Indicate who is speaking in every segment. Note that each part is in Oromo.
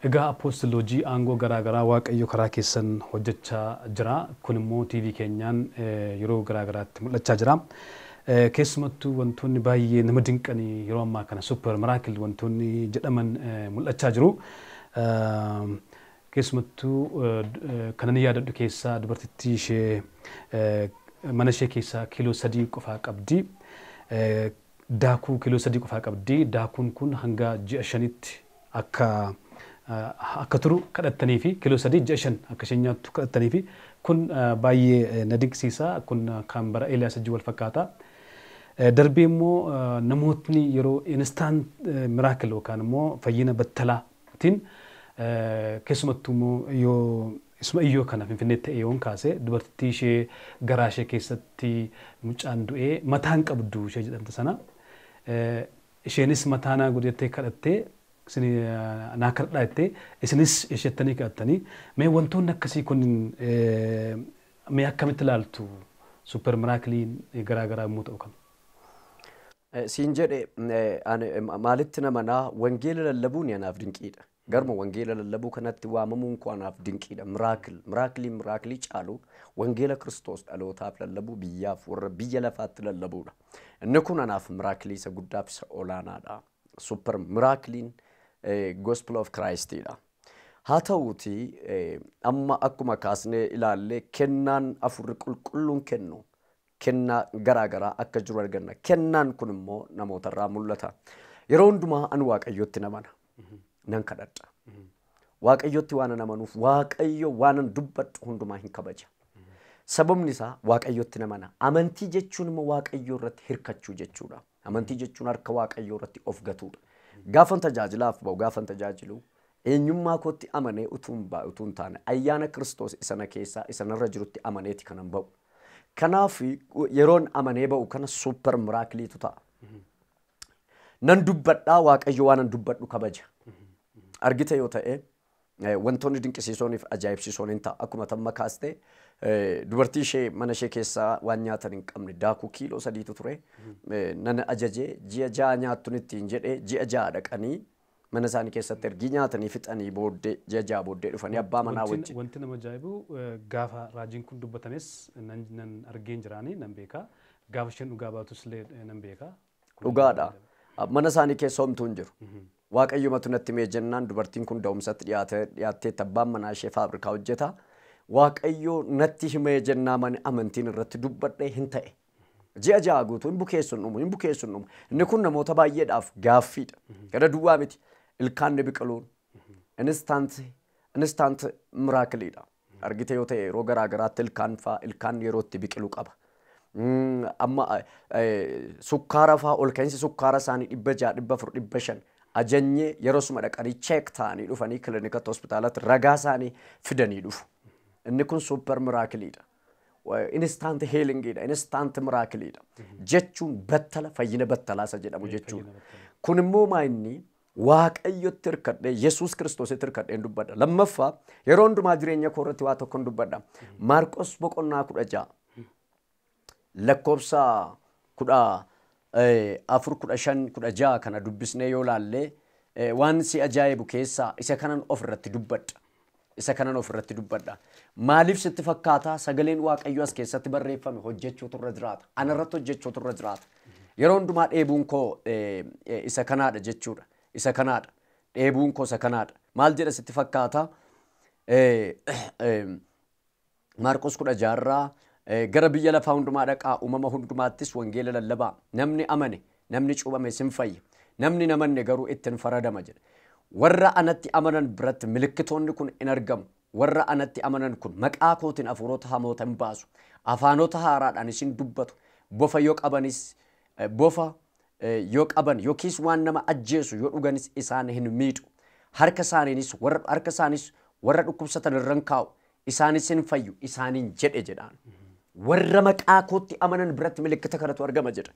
Speaker 1: Egaa apostoloojii aangoo garaagaraa waaqayyo karaa keessan hojjechaa jira. Kun immoo TV keenyaan yeroo garaagaraatti mul'achaa jira. Keessumattuu wantoonni baay'ee nama dinqanii yeroo ammaa kana super miracle wantoonni jedhaman mul'achaa jiru. Keessumattuu kanan yaadadhu keessaa dubartittii ishee mana ishee keessaa kiiloo 3 qofaa qabdi. Daakuu kiiloo 3 qofaa qabdi. Daakuun kun hanga ji'a 5tti akka turu kadhattanii fi kiiloo 3 ji'a 5 akka isheen nyaattu kadhattanii fi kun baay'ee na dinqisiisa. Kun kan bara Eeliyaas wajjin wal fakkaata. Darbee immoo namootni yeroo instant miracle yookaan immoo fayyina battalaatiin keessumattuu immoo yoo isuma iyyoo kana Finfinneetti ta'ee yoon kaase dubartittii ishee garaa ishee keessatti mucaan du'ee mataan qabdu ishee jedhamte sana isheenis mataanaa godhattee kadhattee naa kadhadhaa jettee isinis isheettanii kadhattanii mee wantoonni akkasii kun mee akkamitti ilaaltu super miraakiliin garaagaraa yommuu ta'u kana?
Speaker 2: Siin jedhe maalitti namanaa wangeela lallabuun anaaf dinqiidha. Garma wangeela lallabuu kanatti waamamuun koo anaaf dinqiidha. Miraakilii caalu wangeela Kiristoos dhalootaaf lallabuu biyyaaf warra biyya lafaatti lallabuudha. Inni kun anaaf miraakilii isa guddaaf isa olaanaadha. Super miraakiliin Gospel of Christidha. Haa ta'uuti amma akkuma kaasnee ilaallee kennaan afurri qulqulluun kennu kennaa garaagaraa akka jiru arganna. Kennaan kun immoo namootarraa mul'ata. Yeroo hundumaa ani Waaqayyotti namana. Nan kadhadha. Waaqayyotti waan namanuuf Waaqayyo waan dubbadhu hundumaa hin kabaja. Sababni isaa Waaqayyotti namana. Amantii jechuun immoo Waaqayyo irratti hirkachuu jechuudha. Amantii jechuun harka Waaqayyo irratti of gatuudha. Gaafan tajaajilaaf ba'u gaafan tajaajilu eenyummaa kootti amanee utuun taane ayyaana Kiristoos isana keessaa isanarra jirutti amaneeti kanan ba'u. Kanaaf yeroon amanee ba'u kana super miraakiliitu ta'a. Nan dubbadhaa Waaqayyo waan nan dubbadhu kabaja. Argite yoo ta'e wantoonni dinqisiisooniif ajaa'ibsiisoon hin ta'a. Akkuma tamma kaastee dubartii ishee mana ishee keessaa waan nyaatan hin qabne daakuu kiiloo 3tu ture. Nan ajajee ji'a 6 nyaattuun ittiin jedhee ji'a 6 dhaqanii mana isaanii keessatti ergii nyaatanii fixanii booddee ji'a 6 booddee dhufanii abbaa manaa wajjin.
Speaker 1: Wanti nama ajaa'ibu gaafa raajiin kun dubbatames nan argeen jiraanii nan beeka. Gaafa isheen dhugaa baatus illee nan beeka.
Speaker 2: Dhugaadha. Mana isaanii keessa homtuu hin jiru. Waaqayyo matu natti mee jennaan dubartiin kun da'umsatti dhiyaattee abbaan manaa ishee faabrikaa hojjeta. Waaqayyo natti himee jennaa mani amantiin irratti dubbadhee hin ta'e. Ji'a 6 guutuu hin bukeessuun dhumu. Inni kun namoota baay'eedhaaf gaaffiidha. Gara duwwaa miti ilkaan biqiluun instant miraakiliidha. Argite yoo ta'e yeroo garaagaraatti ilkaan yeroo itti biqilu qaba. Amma sukkaara fa'aa ol ka'iinsi sukkaara isaanii 600 400 500 ajanyee yeroo suma dhaqanii cheek ta'anii dhufanii kilinikatti hospitaalatti ragaa isaanii fidanii dhufu. Inni kun super miraakiliidha. Instant healingidha. Instant miraakiliidha. Jechuun battala fayyina battalaa isa jedhamu jechuudha. Kun immoo maayinni Waaqayyotti hirkadhee Yesuus Kiristoositti hirkadhee dubbadha. Lammaffaa yeroo hundumaa jireenya koo irratti waa tokko dubbadha. Maarqos boqonnaa 16 lakkoofsa 4:15 kana dubbisnee yoo laallee waan si ajaa'ibu keessaa isa kanan of irratti dubbadha. Maaliif sitti fakkaata sagaleen Waaqayyo as keessatti barreeffame hojjechuutu irra jiraata. Ana irratti hojjechuutu irra jiraata. Yeroo hundumaa dheebuun koo isa kanaadha jechuudha. Isa kanaadha. Dheebuun koo isa kanaadha. Maal jedha sitti fakkaata? Maarqos 16 gara biyya lafaa hundumaa dhaqaa uumama hundumaattis wangeela lallabaa. Namni amane, namni cuubame sin fayya. Namni namanne garuu ittiin faradama jedha. Warra anatti amanan biratti milikkitoonni kun in argamu. Warra anatti amanan kun maqaa kootiin hafuurota hamoota hin baasu. Afaanota haaraadhaan isin dubbatu. Bofa yoo qaban yookiis waan nama ajjeesu yoo dhuganis isaan hin miidhu. Harka isaaniinis warra dhukkubsatan irran kaa'u. Isaanis hin fayyu isaaniin jedhaan. Warra maqaa kootti amanan biratti milikkita kanatu argama jedha.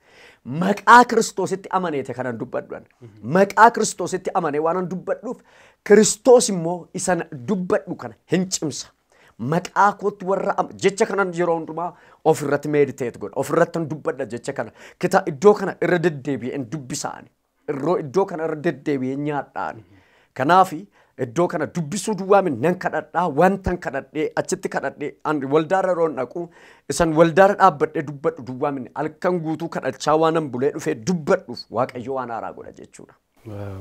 Speaker 2: Maqaa Kiristoositti amaneete kanan dubbadhuan. Maqaa Kiristoositti amanee waan dubbadhuuf Kiristoos immoo isa dubbadhu kana hin cimsa. Maqaa kootti warra jecha kanan yeroo hundumaa of irratti meditate godha. Of irratti dubbadha jecha kana. Iddoo kana irra deddeebi'een dubbisaani. Iddoo kana irra deddeebi'een nyaadhaani. Kanaafi iddoo kana dubbisuu duwwaa min nan kadhadhaa wantan kadhadhee achitti kadhadhee waldaarra roon dhaqu isan waldaarra dhaabbadhee dubbadhu duwwaa min halkan guutuu kadhachaa waanan bulee dhufee dubbadhuuf waaqayyo waan haaraa godha jechuudha.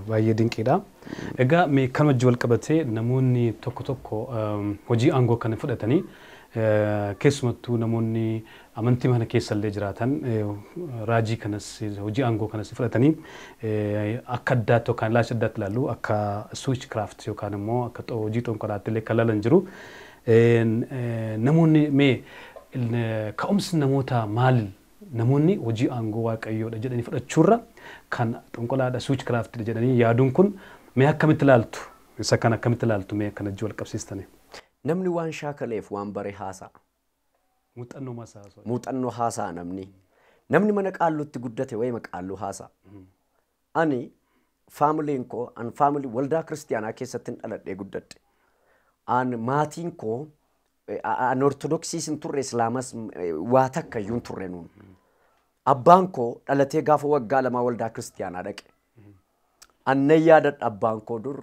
Speaker 1: Baay'ee dinqiidha. Egaa mee kan wajji wal qabatee namoonni tokko hojii aangoo kana fudhatanii keessumattuu namoonni amantii mana keessa illee jiraatan raajii kanas hojii aangoo kanas fudhatanii akka addaatti yookaan ilaalcha addaatti ilaallu akka switch craft yookaan immoo akka hojii xonqolaatti illee kan ilaalan jiru. Namoonni mee ka'umsi namoota maal namoonni hojii aangoo waaqayyoodha jedhanii fudhachuurra kan xonqolaadha switch craft jedhanii yaaduun kun mee akkamitti ilaaltu? Isa kan akkamitti ilaaltu mee kana wajji wal qabsiistanii?
Speaker 2: Namni waan shaakaleef waan bare haasa'a. Muuxannoo haasa'a namni. Namni mana qaalluutti guddate wayima qaalluu haasa'a. Ani faamiliin koo an faamilii waldaa kiristiyaanaa keessatti dhaladhee guddadhe. An maatiin koo an ortodoksiis hin turre islaamas waa takka iyyuu hin turre nuun. Abbaan koo dhalatee gaafa waggaa lamaa waldaa kiristiyaanaa dhaqe. Annan yaadadha abbaan koo dur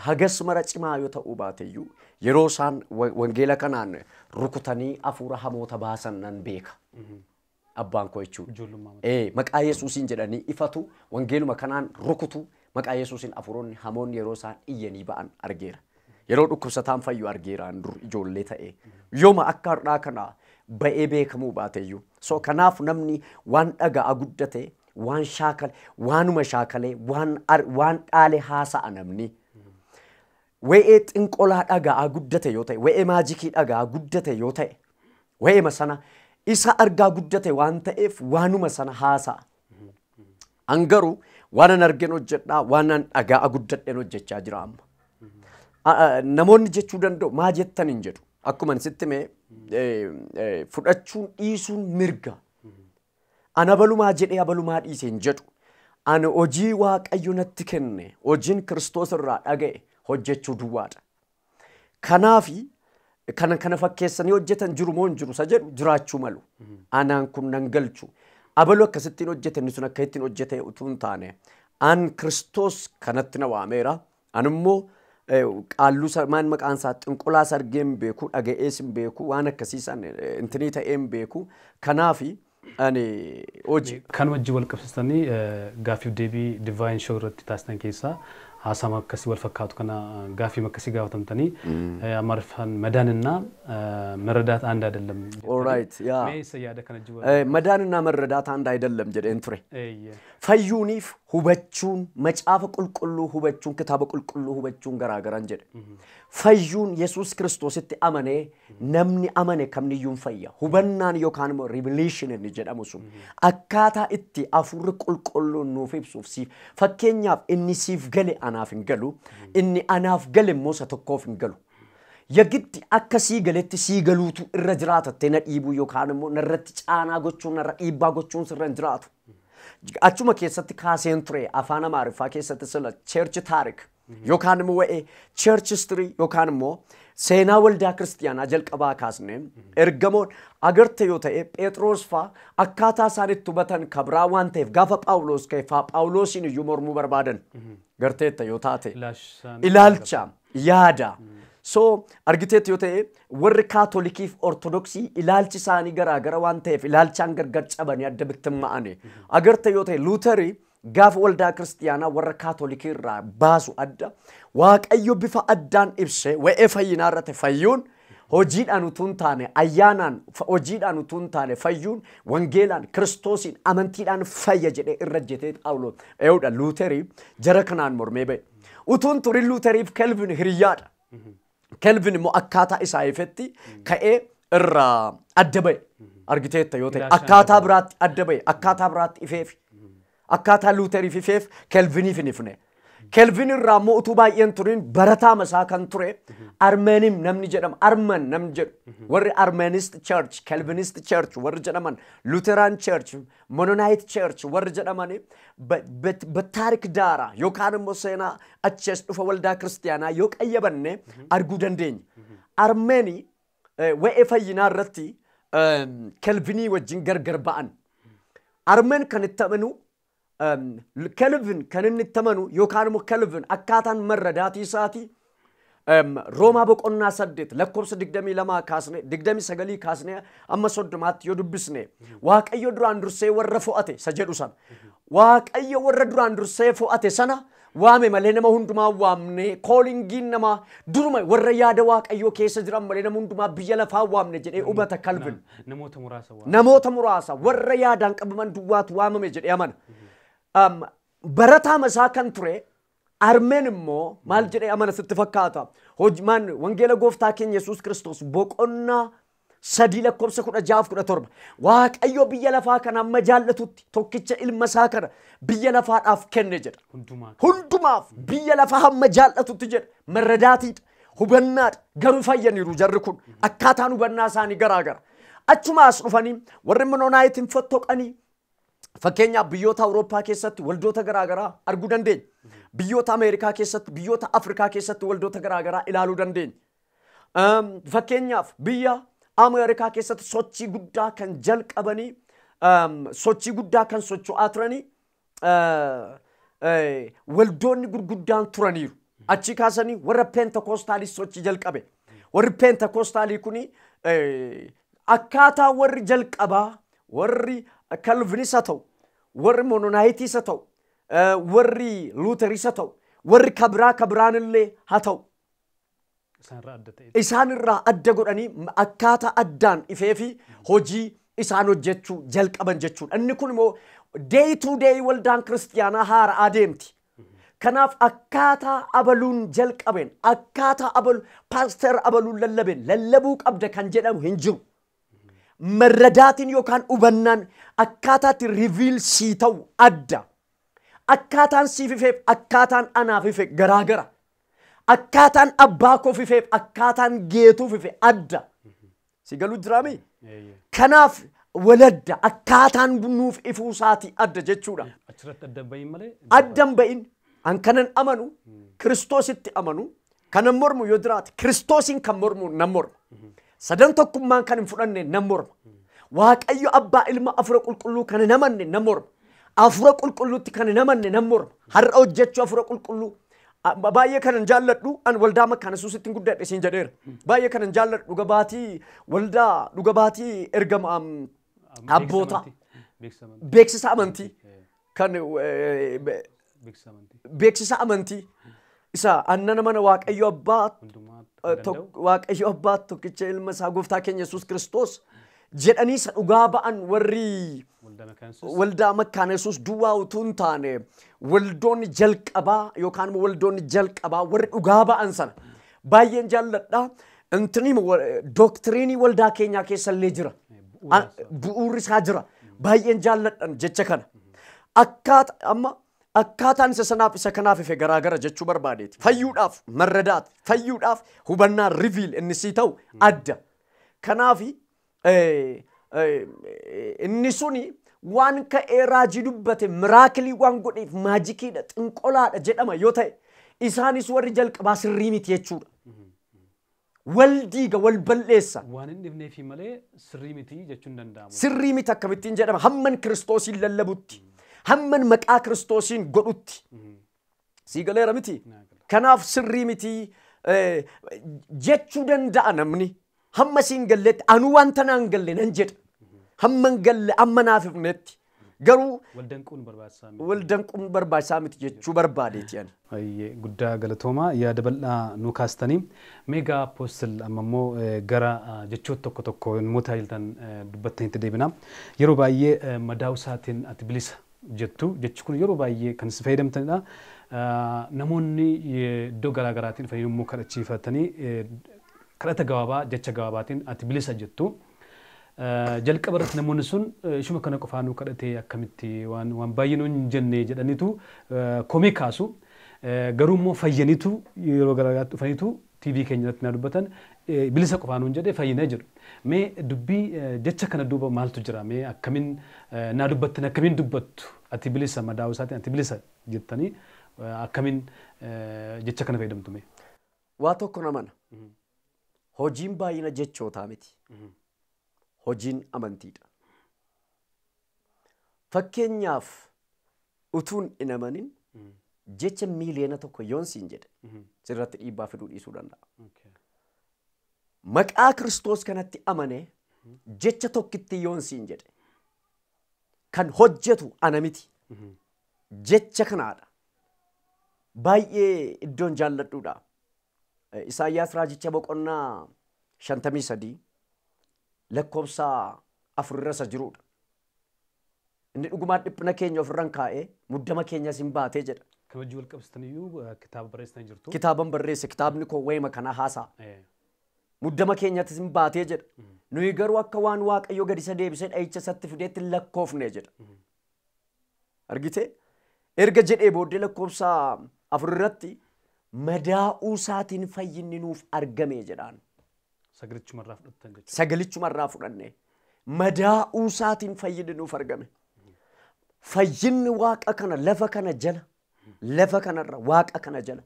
Speaker 2: hagas mara cimaa yoo ta'uu baateyyuu yeroo isaan wangeela kanaan rukutanii hafuura hamoota baasan nan beeka. Abbaan koo jechuudha. Maqaa Yesuusiin jedhanii ifatu wangeeluma kanaan rukutu maqaa Yesuusiin hafuuronni hamoonni yeroo isaan iyyanii ba'an argeera. Yeroo dhukkubsataan fayyu argeeraan dur ijoollee ta'e. Yooma akka har'aa kana ba'ee beekamuu baateyyuu. So kanaaf namni waan dhaga'a guddate waan shaakale waanuma shaakalee waan dhaale haasa'a namni. Wa'ee xinqolaa dhaga'a guddate yoo ta'e wa'ee maajikii dhaga'a guddate yoo ta'e wa'eema sana isa argaa guddate waan ta'eef waanuma sana haasa'a. Angaruu waan an argen hojjedhaa waan an dhaga'a guddadhen hojjechaa jira amma. Namoonni jechuu danda'u maa jettan hin jedhu akkuma sitti mee fudhachuun dhiisuun mirga. Ana balumaa jedhee abalumaa dhiise hin jedhu. Ana hojii waaqayyo natti kenne hojiin Kiristoos irraa dhaga'e hojjechuu duwwaadha. Kanaafi kana fakkeessanii hojjetan jiru moo hin jiru isa jedhu jiraachuu malu. Anaan kun nan galchu. Abalu akkasittiin hojjetan sun akka ittiin hojjete utuu hin taane an Kiristoos kanatti na waameera. An immoo qaalluu maan maqaan isaa xinqolaa sargeen beeku dhaga'ees hin beeku waan akkasiisan intinii ta'een beeku. Kanaafi ani hojii
Speaker 1: kan wajji wal qabsiistanii gaaffii deebii divine show irratti taasisan keessaa haasama akkasii wal fakkaatu kana gaaffii akkasii gaafatamtanii amarfan madaanina መረዳት አንድ አይደለም
Speaker 2: ኦልራይት ያ
Speaker 1: ሜስ ያደ ከነ ጅወ
Speaker 2: መዳንና መረዳት አንድ አይደለም ጀደን ቱሬ ፈዩኒፍ ሁበቹን መጻፈ ቁልቁሉ ሁበቹን ክታበ ቁልቁሉ ሁበቹን ገራገራን ጀደ ፈዩን ኢየሱስ ክርስቶስ እቲ አመኔ ነምኒ አመኔ ከምንዩን ፈያ ሁበናን ዮካንሞ ሪቪሌሽን እንጂ ጀዳሙሱ አካታ እቲ አፉር ቁልቁሉ ኑፊብሱፍ ሲፍ ፈከኛፍ እኒ ሲፍ ገለ አናፍን ገሉ እኒ አናፍ ገለ ሞሰ ተኮፍን ገሉ የግድ አከሲ ገለቲ ሲገሉቱ እረጅራተ ተነዲቡ ዮካንሞ ነረት ጫና ጎቹን ነረ ኢባ ጎቹን ስረንጅራቱ አቹማ ከሰት ካሴንትሬ አፋና ማርፋ ከሰት ስለ ቸርች ታሪክ ዮካንሞ ወኤ ቸርች ሂስትሪ ዮካንሞ ሴና ወልዳ ክርስቲያና ጀልቀባ ካስኔ ኤርገሞን አገርተ ዮተኤ ጴጥሮስፋ አካታ ሳሪቱ በተን ከብራ ዋንቴፍ ጋፈ ጳውሎስ ከፋ ጳውሎስን ዩሞርሙ በርባደን ገርቴተ ዮታቴ ኢላልቻ ያዳ So argiteet yoo ta'e warri kaatolikiif ortodoksii ilaalchi isaanii garaagara waan ta'eef ilaalchaan gargar cabanii adda bittimmaa'anii agarte yoo ta'e luuterii gaafa waldaa kiristiyaanaa warra kaatolikii irraa baasu adda waaqayyo bifa addaan ibse wa'ee fayyinaa irratti fayyuun hojiidhaan utuu hin taane ayyaanaan hojiidhaan utuu hin taane fayyuun wangeelaan kiristoosiin amantiidhaan fayya jedhee irra jetee Phaawulos eewudha luuterii jara kanaan mormee ba'e utuun turin luuteriif kelvin hiriyaadha. Kelvin mo akkata isa ifetti ka'ee irra adda ba'e argiteetta yoo ta'e akkata biraatti adda ba'e akkata biraatti ifeef akkata luuteriif ifeef kelviniif hin ifne kelvin irraa mo utuu baay'een turin barataa masaa kan ture armenim namni jedhama arman namni jedhu warri armenist church kelvinist church warri jedhaman lutheran church mennonite church warri jedhaman በታሪክ ዳራ ዮካን ሞሴና አቸስ ዱፈ ወልዳ ክርስቲያና ዮቀየበነ አርጉ ደንደኝ አርሜኒ ወኤፈይና ረቲ kelvini wajin gargar ba'an armen kan ittaamanu Kelvin kan inni itti amanu yookaan immoo Kelvin akkaataan marradaatii isaati Roomaa boqonnaa 8 lakkoofsa 22 kaasne 29 kaasne amma 30 yoo dubbisne Waaqayyo duraan dursee warra fo'ate isa jedhu sana Waaqayyo warra duraan dursee fo'ate sana waame malee nama hundumaa waamne koolingiin nama duruma warra yaada Waaqayyo keessa jiran malee nama hundumaa biyya lafaa waamne jedhee hubata Kelvin namoota muraasa warra yaadaan qabaman duwwaatu waamame jedhee amana barataa masaa kan ture Armeen immoo maal jedhee amana sitti fakkaata hojmaan wangeela gooftaa keenya Yesuus Kiristoos boqonnaa 3 lakkoofsa 16-17 Waaqayyo biyya lafaa kana amma jaallatutti tokkicha ilma isaa kana biyya lafaadhaaf kenne jedha hundumaaf biyya lafaa amma jaallatutti jedha marradaatiidha hubannaadha garuu fayyaniiru jarri kun akkaataan hubannaa isaanii garaagara achumaas dhufanii warri Mennonaayitiin fottoqanii fakkeenyaaf biyyoota Awurooppaa keessatti waldoota garaagaraa arguu dandeenya. Biyyoota Ameerikaa keessatti, biyyoota Afrikaa keessatti waldoota garaagaraa ilaaluu dandeenya. Fakkeenyaaf biyya Ameerikaa keessatti sochii guddaa kan jalqabanii, sochii guddaa kan socho'aa turanii, waldoonni gurguddaan turaniiru. Achi kaasanii warra Pentekoostaalii sochii jalqabe. Warri Pentekoostaalii kuni akkaataa warri jalqabaa warri Calvinis haa ta'u, warri Mennonaayitis haa ta'u, warri Luuteris haa ta'u, warri kabiraan illee haa ta'u. Isaan irraa adda godhanii akkaataa addaan ifee fi hojii isaan hojjechuu jalqaban jechuudha. Inni kun immoo day to day waldaan kiristiyaanaa haara adeemti. Kanaaf akkaataa abaluun jalqabeen, akkaataa paaster abaluun lallabuu qabda kan jedhamu hin jiru. Marradaatiin yookaan hubannaan akkaataatti riviil sii ta'u adda. Akkaataan siif ifeef akkaataan anaaf ife garaagara. Akkaataan abbaa koof ifeef akkaataan geetuuf ife adda. Si galuu jiraami? Kanaaf waladda akkaataan nuuf ifuu isaati adda jechuudha.
Speaker 1: Achirratti adda bahin malee?
Speaker 2: Addan bahin. An kanan amanu Kiristoositti amanu kanan mormu yoo jiraate Kiristoosiin kan mormu nan morma. Sadan tokkummaan kan hin fudhanne nan morma. Waaqayyo abbaa ilma afura qulqulluu kan hin amanne nan morma. Afura qulqulluutti kan hin amanne nan morma. Har'a hojjechuu afura qulqulluu baay'ee kanan jaalladhu an waldaa Makkaana Yesuusitti guddadhe siin jedheera. Baay'ee kanan jaalladhu dhugabaatii waldaa dhugabaatii Ergamaa abboota beeksisa amantii kan beeksisa amantii isa annana mana Waaqayyo abbaa tokkicha ilma isaa gooftaa keenya Yesuus Kiristoos jedhanii isa dhugaa ba'an warri waldaa Makkaana Yesuus duwwaa utuu hin taane waldoonni jalqabaa yookaan waldoonni jalqabaa warri dhugaa ba'an sana baay'een jaalladha. Intini doktiriinii waldaa keenyaa keessa illee jira. Bu'uurri isaa jira. Baay'een jaalladhan jecha kana. Akkaataan isa sanaaf isa kanaaf ife garaagara jechuu barbaadeeti. Fayyuudhaaf marradaati. Fayyuudhaaf hubannaa riviil inni sii ta'u adda. Kanaafi inni suni waan ka'ee raajii dubbate miraakilii waan godheef maajikiidha xinqolaadha jedhama yoo ta'e isaanis warri jalqabaa sirrii miti jechuudha. Wal diiga wal balleessa.
Speaker 1: Waan hin dhibneefi malee sirrii miti jechuun danda'amu.
Speaker 2: Sirrii miti akkamittiin jedhama hamman Kiristoosiin lallabutti. Hamman maqaa Kiristoosiin godhutti. Sii galeera miti. Kanaaf sirrii miti jechuu danda'a namni. Hamma siin galletti anu wanta naan galle nan jedha. Hamman galle amma naaf ifnetti. Garuu waldanquun barbaachisaa miti jechuu barbaadeeti ani.
Speaker 1: Baay'ee guddaa galatoomaa yaada bal'aa nu kaastanii meegaa apoostil amma immoo gara jechoota tokko tokko yommuu taa'iltan dubbattanitti deebina. Yeroo baay'ee madaa'uu isaatiin ati bilisa jettu jechi kun yeroo baay'ee kan isin fayyadamtanidha. Namoonni iddoo garaagaraatiin dhufanii yommuu kadhachiifatanii kadhata gabaabaa jecha gabaabaatiin ati bilisa jettu. Jalqaba irratti namoonni sun ishuma kana qofaa nu kadhatee akkamitti waan baay'ee nuun jenne jedhaniitu komii kaasu. Garuu immoo fayyaniitu yeroo garaagaraatti dhufaniitu TV keenya irratti na dubbatan bilisa qofaa nuun jedhee fayyinee jiru. Mee dubbii jecha kana duuba maaltu jira? Mee akkamiin na dubbattan akkamiin dubbattu? Ati bilisa madaa'uu isaatiin ati bilisa jettanii akkamiin jecha kana fayyadamtu mee?
Speaker 2: Waa tokko namana. Hojiin baay'ina jechootaa miti. Hojiin amantiidha. Fakkeenyaaf utuun hin amanin jecha miiliyoona tokko yoon siin jedhe sirratti dhiibbaa fiduu dhiisuu danda'a. Maqaa Kiristoos kanatti amane jecha tokkitti yoon siin jedhe kan hojjetu ana miti. Jecha kanaadha. Baay'ee iddoon jaalladhuudha. Isaayyaas raajicha boqonnaa 53 lakkoofsa 4 irra jirudha. Inni dhugumaan dhiphina keenya ofirraan kaa'ee muddama keenyas hin baatee jedha.
Speaker 1: Kan hojii wal qabsiisaniyyuu kitaaba barreessanii jirtu.
Speaker 2: Kitaaban barreesse kitaabni koo wayima kana haasaa. Muddama keenyattis hin baatee jedha. Nuyi garuu akka waan Waaqayyo gadi isa deebisee dha'icha isatti fideetti lakkoofne jedha. Argitee? Erga jedhee booddee lakkoofsa 4 irratti madaa'uu isaatiin fayyinni nuuf argame jedhaan.
Speaker 1: Sagalichumarraa fudhattan jechuudha.
Speaker 2: Sagalichumarraa fudhanne. Madaa'uu isaatiin fayyinni nuuf argame. Fayyinni Waaqa kana lafa kana jala lafa kanarra Waaqa kana jala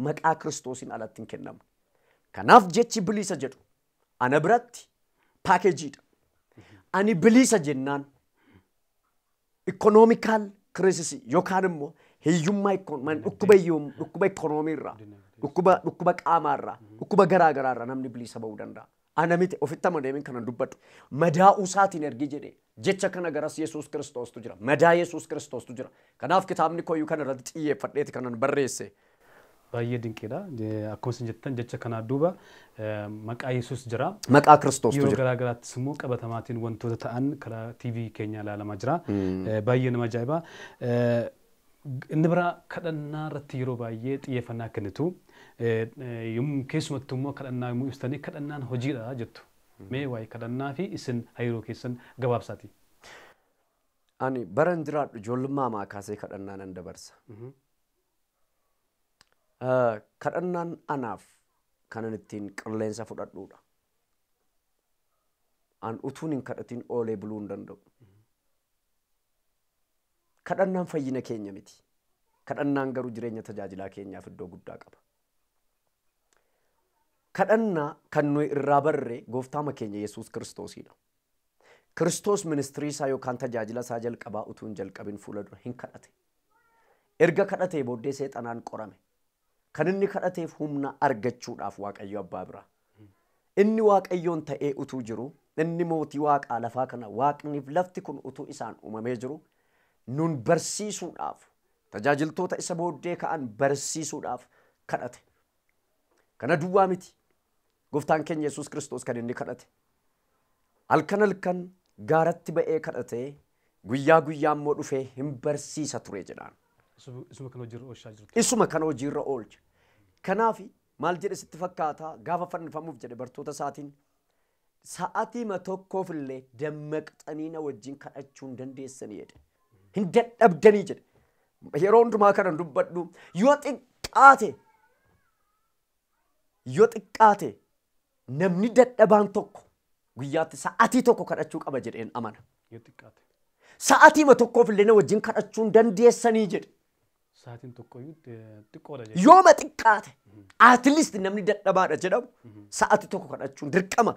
Speaker 2: maqaa Kiristoosiin alatti hin kennamu. Kanaaf jechi bilisa jedhu ana biratti paakeejiidha. Ani bilisa jennaan ikonoomikaal kiriisisii yookaan immoo hiyyummaa dhukkuba ikoonomiirraa dhukkuba qaamaarraa dhukkuba garaagaraarraa namni bilisa ba'uu danda'a. Ana miti ofitti amaneemin kanan dubbadhu madaa'uu isaatiin ergi jedhee jecha kana garas Yesuus Kiristoostu jira. Madaa Yesuus Kiristoostu jira. Kanaaf kitaabni kooyyuu kana irratti xiyyeeffadheeti kanan barreesse.
Speaker 1: Baay'ee dinqiidha. Akkuma isin jettan jecha kanaa duuba maqaa Yesuus jira.
Speaker 2: Maqaa Kiristoostu jira.
Speaker 1: Yeroo garaagaraattis immoo qabatamaatiin wantoota ta'an karaa TV keenya ilaalamaa jira. Baay'ee nama ajaa'iba. Inni biraa kadhannaa irratti yeroo baay'ee xiyyeeffannaa kennitu. Keessumattuu immoo kadhannaa yommuu ibsitanii kadhannaan hojiidha jettu. Mee waa'ee kadhannaa fi isin hariiroo keessan gabaabsaati.
Speaker 2: Ani baran jiraadhu ijoollummaa maa kaasee kadhannaa nan dabarsa. Kadhannaan anaaf kanan ittiin qilleensa fudhadhuudha. An utuun hin kadhatiin oolee buluu hin danda'u. Kadhannaan fayyina keenya miti. Kadhannaan garuu jireenya tajaajilaa keenyaaf iddoo guddaa qaba. Kadhannaa kan nuyi irraa barre gooftaa keenya Yesuus Kiristoosidha. Kiristoos ministirii isaa yookaan tajaajila isaa jalqabaa utuu hin jalqabin fuula dura hin kadhate. Erga kadhatee booddee seexanaan qorame. Kan inni kadhateef humna argachuudhaaf Waaqayyo abbaa bira. Inni Waaqayyoon ta'ee utuu jiru, inni mootii Waaqaa lafaa kana Waaqniif lafti kun utuu isaan uumamee jiru, nun barsiisuudhaaf, tajaajiltoota isa booddee ka'an barsiisuudhaaf kadhate. Kana duwwaa miti. Gooftaan keenya Yesuus Kiristoos kan inni kadhate. Halkan gaaratti ba'ee kadhatee guyyaa guyyaa immoo dhufee hin barsiisa ture jedhaan.
Speaker 1: Isuma kan hojiirra oolchaa jirtu.
Speaker 2: Isuma kan hojiirra oolcha. Kanaaf maal jedhe sitti fakkaata gaafa fannifamuuf jedhe bartoota isaatiin sa'aatii tokkoof illee dammaqxanii na wajjin kadhachuu hin dandeessanii jedhe. Hin dadhabdanii jedhe. Yeroo hundumaa kanan dubbadhu yoo xiqqaate namni dadhabaan tokko guyyaatti sa'aatii tokko kadhachuu qaba jedheen amana.
Speaker 1: Yoo xiqqaate.
Speaker 2: Sa'aatii tokkoof illee na wajjin kadhachuu hin dandeessanii jedhe.
Speaker 1: Sa'aatiin tokkoyyuu xiqqoodha jedhe.
Speaker 2: Yooma xiqqaate at least namni dadhabaadha jedhamu sa'aatii tokko kadhachuun dirqama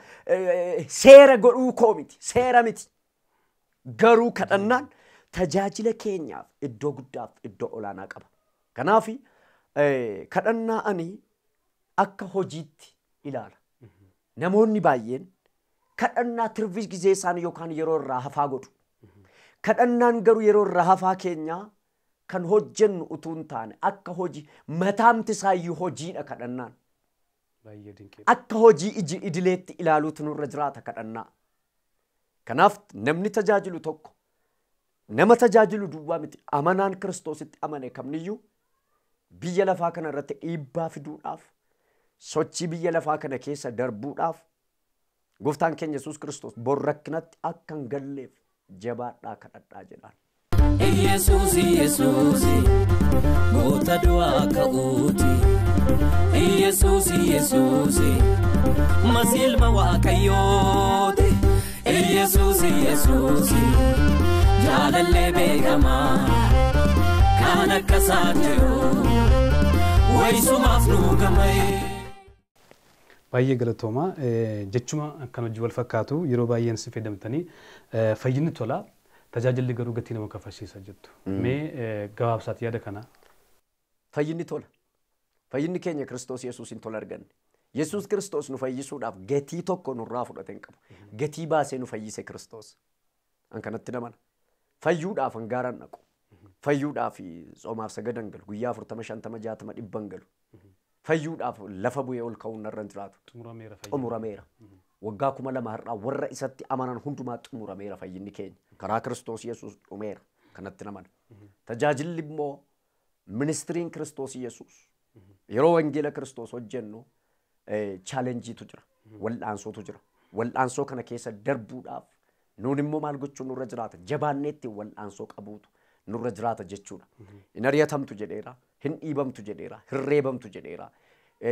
Speaker 2: seera godhuu koo miti seera miti. Garuu kadhannaan tajaajila keenyaaf iddoo guddaaf iddoo olaanaa qaba. Kanaaf kadhannaa ani akka hojiitti ilaala. Namoonni baay'een kadhannaa tirvis gizee isaanii yookaan yeroo irraa hafaa godhu. Kadhannaan garuu yeroo irraa hafaa keenyaa kan hojjennu utuu hin taane akka hojii mataamti isaayyuu hojiidha kadhannaan. Akka hojii idileetti ilaaluutu nurra jiraata kadhannaa. Kanaaf namni tajaajilu tokko nama tajaajilu duwwaa miti amanaan Kiristoositti amane kamniyyuu biyya lafaa kana irratti dhiibbaa fiduudhaaf sochii biyya lafaa kana keessa darbuudhaaf gooftaan keenya Yesuus Kiristoos bor rakkinatti akka hin galleef jabaadhaa kadhadhaa jedhaan.
Speaker 3: Yesuus goota du'aa ka'uuti. Yesuus masiilma Waaqayyooti. Yesuus jaalallee beekamaa kan akka isaa jiru wayisumaaf nu gamee.
Speaker 1: Baay'ee galatooma jechuma kan hojii wal fakkaatu yeroo baay'een si fayyadamtanii fayyinni tola tajaajilli garuu gatii nama kaffalchiisa jettu. Mee gabaabsaatti yaada kana.
Speaker 2: Fayyinni tola. Fayyinni keenya Kiristoos Yesuusin tola arganne. Yesuus Kiristoos nu fayyisuudhaaf gatii tokko nurraa fudhate hin qabu. Gatii baasee nu fayyise Kiristoos. An kanatti namana. Fayyuudhaaf hangaaraan dhaqu. Fayyuudhaaf soomaaf sagadan galu. Guyyaa 40 50 60 dhibban galu. Fayyuudhaaf lafa bu'ee ol ka'uun narra hin jiraatu. Xumurameera. Waggaa 2000 har'aa warra isatti amanan hundumaa xumurameera fayyinni keenya. Karaa Kiristoos Yesuus dhumeera. Kanatti namana. Tajaajilli immoo ministiriin Kiristoos Yesuus. Yeroo wangeela Kiristoos hojjennu chaalenjiitu jira. Wal'aansootu jira. Wal'aansoo kana keessa darbuudhaaf nuun immoo maal gochuun nurra jiraata. Jabaanneetti wal'aansoo qabuutu nurra jiraata jechuudha. Hin ari'atamtu jedheera. Hin dhiibamtu jedheera. Hin reebamtu jedheera.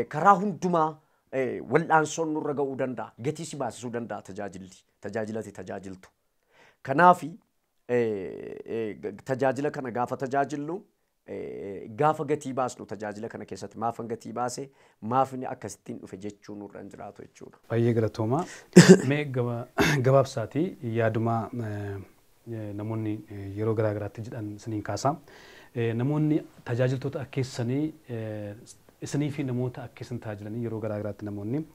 Speaker 2: Karaa hundumaa wal'aansoon nurra ga'uu danda'a. Gatii si baasisuu danda'a tajaajilati tajaajiltu. Kanaafi tajaajila kana gaafa tajaajillu gaafa gatii baasnu tajaajila kana keessatti maafan gatii baase maafni akkasittiin dhufe jechuun nurra hin jiraatu jechuudha.
Speaker 1: Baay'ee galatoomaa. Mee gabaabsaati yaaduma namoonni yeroo garaa garaatti jedhan isiniin kaasa. Namoonni tajaajiltoota akkeessanii isinii fi namoota akkeessan tajaajilanii yeroo garaa garaatti namoonni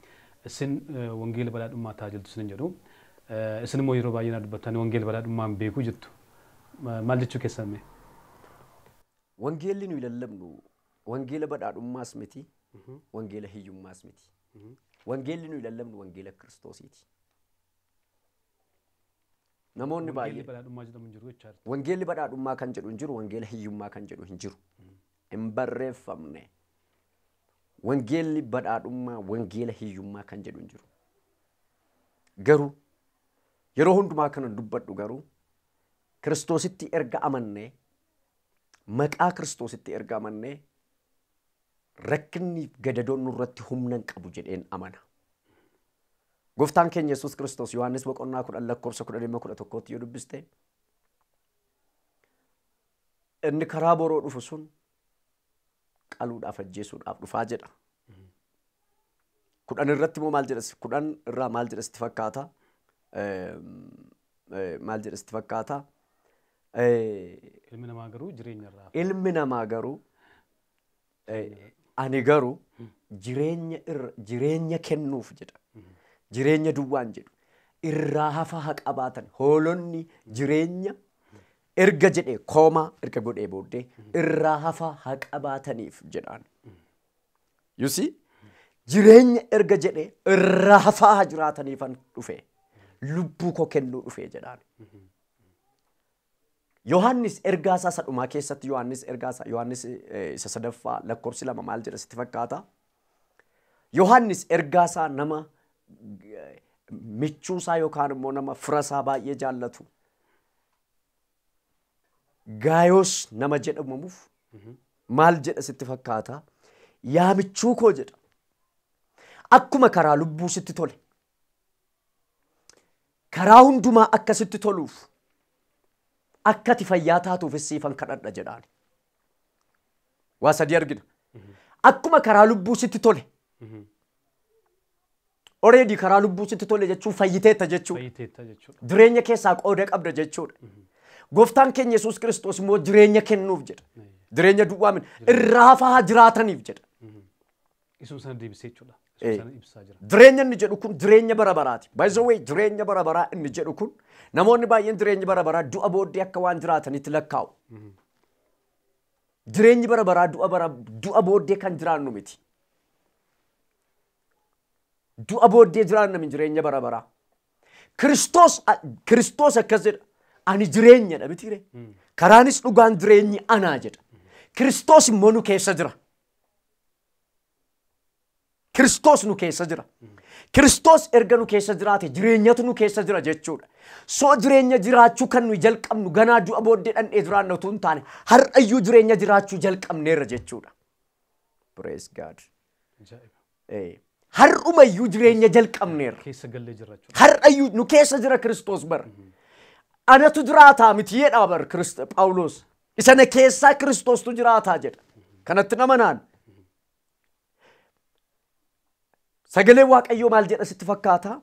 Speaker 1: isin wangeela badhaadhummaa tajaajiltu isin jedhu. Isin immoo yeroo baay'ee dubbatanii wangeela badhaadhummaan beekuu jettu. Maal jechuu keessan mee?
Speaker 2: Wangeelli nuyi lallabnu wangeela badhaadhummaas miti, wangeela hiyyummaas miti. Wangeelli nuyi lallabnu wangeela Kiristoosiiti. Namoonni baay'ee wangeelli badhaadhummaa kan jedhu hin jiru, wangeela hiyyummaa kan jedhu hin jiru. Hin barreeffamne. Wangeelli badhaadhummaa wangeela hiyyummaa kan jedhu hin jiru. Garuu yeroo hundumaa kana dubbadhu garuu Kiristoositti erga amannee maqaa Kiristoositti erga amannee rakkinni gadadoon nurratti humna hin qabu jedheen amana. Gooftaan keenya Yesuus Kiristoos Yohaannis boqonnaa 10 lakkoofsa 11 yoo dubbiste inni karaa boroo dhufu sun qaluudhaaf ajjeesuudhaaf dhufaa jedha. 10 irratti immoo maal jedhas 10 irraa maal jedhasti fakkaata? Maal jedhasti fakkaata?
Speaker 1: Ilmi namaa garuu jireenya irraa.
Speaker 2: Ilmi namaa garuu ani garuu jireenya kennuuf jedha. Jireenya duwwaan jedhu irraa hafa haa qabaatan hoolonni jireenya erga jedhee koomaa erga godhee booddee irraa hafa haa qabaataniif jedhaan. You see? Jireenya erga jedhee irraa hafa haa jiraataniifan dhufe lubbuu koo kennuu dhufe jedhaan. Yohaannis ergaasaa sadhumaa keessatti Yohaannis isa sadaffaa lakkoofsi 2 maal jedha sitti fakkaata? Yohaannis ergaasaa nama michuusaa yookaan immoo nama firasaa baay'ee jaallatu Gaayos nama jedhamuuf maal jedha sitti fakkaata? Yaa michuu koo jedha. Akkuma karaa lubbuu sitti tole. Karaa hundumaa akka sitti toluuf akkati fayyaa taatuuf siifan kadhadha jedhaan. Waa sadii argina. Akkuma karaa lubbuu sitti tole. Already karaa lubbuu sitti tole jechuun fayyiteetta jechuudha. Jireenya keessaa qooda qabda jechuudha. Gooftaan keenya Yesuus Kiristoos immoo jireenya kennuuf jedha. Jireenya duwwaa miti. Irraa hafaa jiraataniif jedha.
Speaker 1: Isuma sana deebisee jechuudha.
Speaker 2: Jireenya inni jedhu kun jireenya bara baraati. By the way, jireenya bara baraa inni jedhu kun namoonni baay'een jireenya bara baraa du'a booddee akka waan jiraatanitti lakkaa'u. Jireenyi bara baraa du'a booddee kan jiraannu miti. Du'a booddee jiraanna min jireenya bara baraa. Kiristoos akkas jedha. Ani jireenyadha mitiire. Karaanis dhugaan jireenyi anaa jedha. Kiristoos immoo nu keessa jira. Kiristoos nu keessa jira. Kiristoos erga nu keessa jiraate jireenyatu nu keessa jira jechuudha. Soo jireenya jiraachuu kan nu jalqabnu ganaa du'a booddee dhandhee jiraanna utuu hin taane har'ayyuu jireenya jiraachuu jalqabneerra jechuudha. Praise God. Har'umayyuu jireenya jalqabneerra.
Speaker 1: Keessa gallee jiraachuu.
Speaker 2: Har'ayyuu nu keessa jira Kiristoos bara. Anatu jiraataa miti jedhaa bara Phaawulos. Isana keessaa Kiristoostu jiraataa jedha. Kanatti nama naan. Sagalee Waaqayyoo maal jedha sitti fakkaata?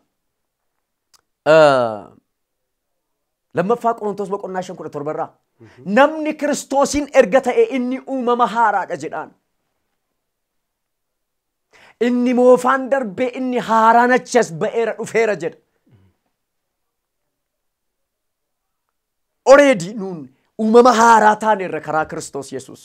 Speaker 2: Lammaffaa Qorontos boqonnaa 5:17 namni Kiristoosiin erga ta'e inni uumama haaraadha jedhaan. Inni moofaan darbee inni haaraan achas ba'eera dhufeera jedha. Already nuun uumama haaraa taaneerra karaa Kiristoos Yesuus.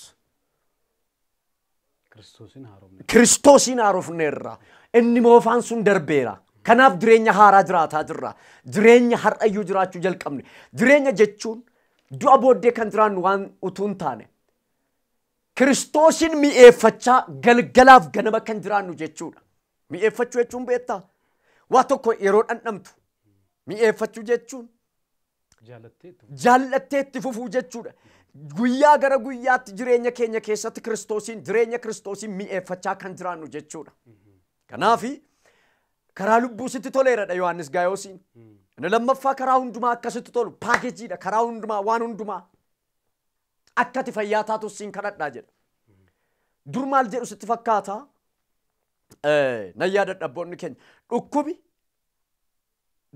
Speaker 2: Kiristoosiin haarofneerra. Inni moofaan sun darbeera. Kanaaf jireenya haaraa jiraataa jirra. Jireenya har'ayyuu jiraachuu jalqabne. Jireenya jechuun du'a booddee kan jiraannu waan utuu hin taane. Kiristoosiin mi'eeffachaa galgalaaf ganama kan jiraannu jechuudha. Mi'eeffachuu jechuun beektaa? Waa tokko yeroo dhandhamtu mi'eeffachuu jechuun jaallattee itti fufuu jechuudha. Guyyaa gara guyyaatti jireenya keenya keessatti jireenya Kiristoosiin mi'eeffachaa kan jiraannu jechuudha. Kanaafi karaa lubbuu sitti toleeradha Yohaannis Gaayoosiin. Inni lammaffaa karaa hundumaa akkasitti tolu paakejiidha. Karaa hundumaa waan hundumaa akka ati fayyaa taatus siin kadhadhaa jedha. Dur maal jedhu sitti fakkaata? Nan yaadadha abboonni keenya. Dhukkubi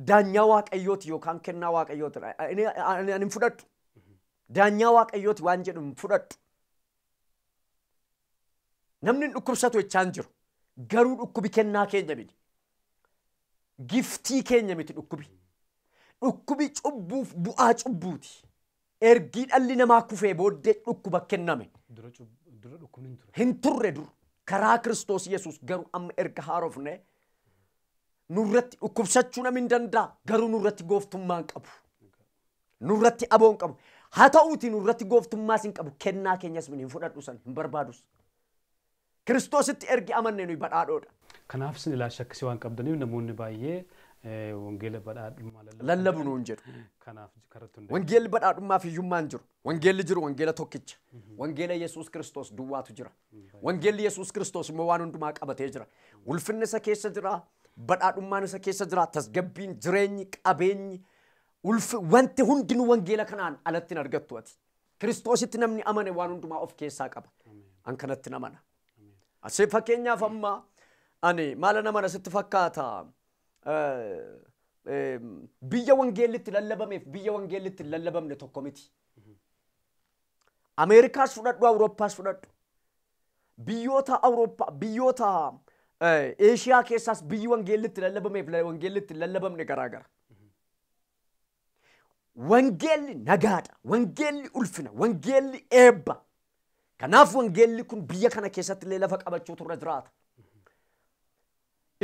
Speaker 2: daanyaa waaqayyooti yookaan kennaa waaqayyooti. Ani hin fudhadhu. Daanyaa waaqayyooti waan jedhu hin fudhadhu. Namni dhukkubsatu jechaan jiru. Garuu dhukkubi kennaa keenya miti. Giftii keenya miti dhukkubi. Dhukkubi cubbuuf bu'aa cubbuuti. Ergii dhalli namaa kufee booddee dhukkuba kenname. Hin turre dur. Karaa Kiristoos Yesuus garuu amma erga haarofne nurratti dhukkubsachuu namni hin danda'a. Garuu nurratti gooftummaa hin qabu. Nurratti aboo hin qabu. Haa ta'uuti nurratti gooftummaas hin qabu. Kennaa keenyas hin fudhadhu san hin barbaadus. Kiristoositti ergi amanne nuyi badhaadhoodha.
Speaker 1: Kanaaf isin ilaalcha akkasii waan qabdaniif namoonni baay'ee wangeela badhaadhummaa
Speaker 2: lallabu nuun jedhu.
Speaker 1: Kanaaf karattu
Speaker 2: wangeelli badhaadhummaa fi hiyyummaan jiru. Wangeelli jiru wangeela tokkicha. Wangeela Yesuus Kiristoos duwwaatu jira. Wangeelli Yesuus Kiristoos immoo waan hundumaa qabatee jira. Ulfinni isa keessa jira. Badhaadhummaan isa keessa jira. Tasgabbiin, jireenyi, qabeenyi, wanti hundinuu wangeela kanaan alatti hin argattu ati. Kiristoositti namni amane waan hundumaa of keessaa qaba. An kanatti namana. Asii fakkeenyaaf amma ani maala nama nasitti fakkaata biyya wangeellitti lallabameef biyya wangeellitti lallabamne tokko miti. Ameerikaas fudhadhu Awurooppaas fudhadhu. Biyyoota Awurooppaa biyyoota Eeshiyaa keessaas biyyi wangeellitti lallabameef wangeellitti lallabamne garaagara. Wangeelli nagaadha. Wangeelli ulfina. Wangeelli eebba. Kanaaf wangeelli kun biyya kana keessatti illee lafa qabachuutu irra jiraata.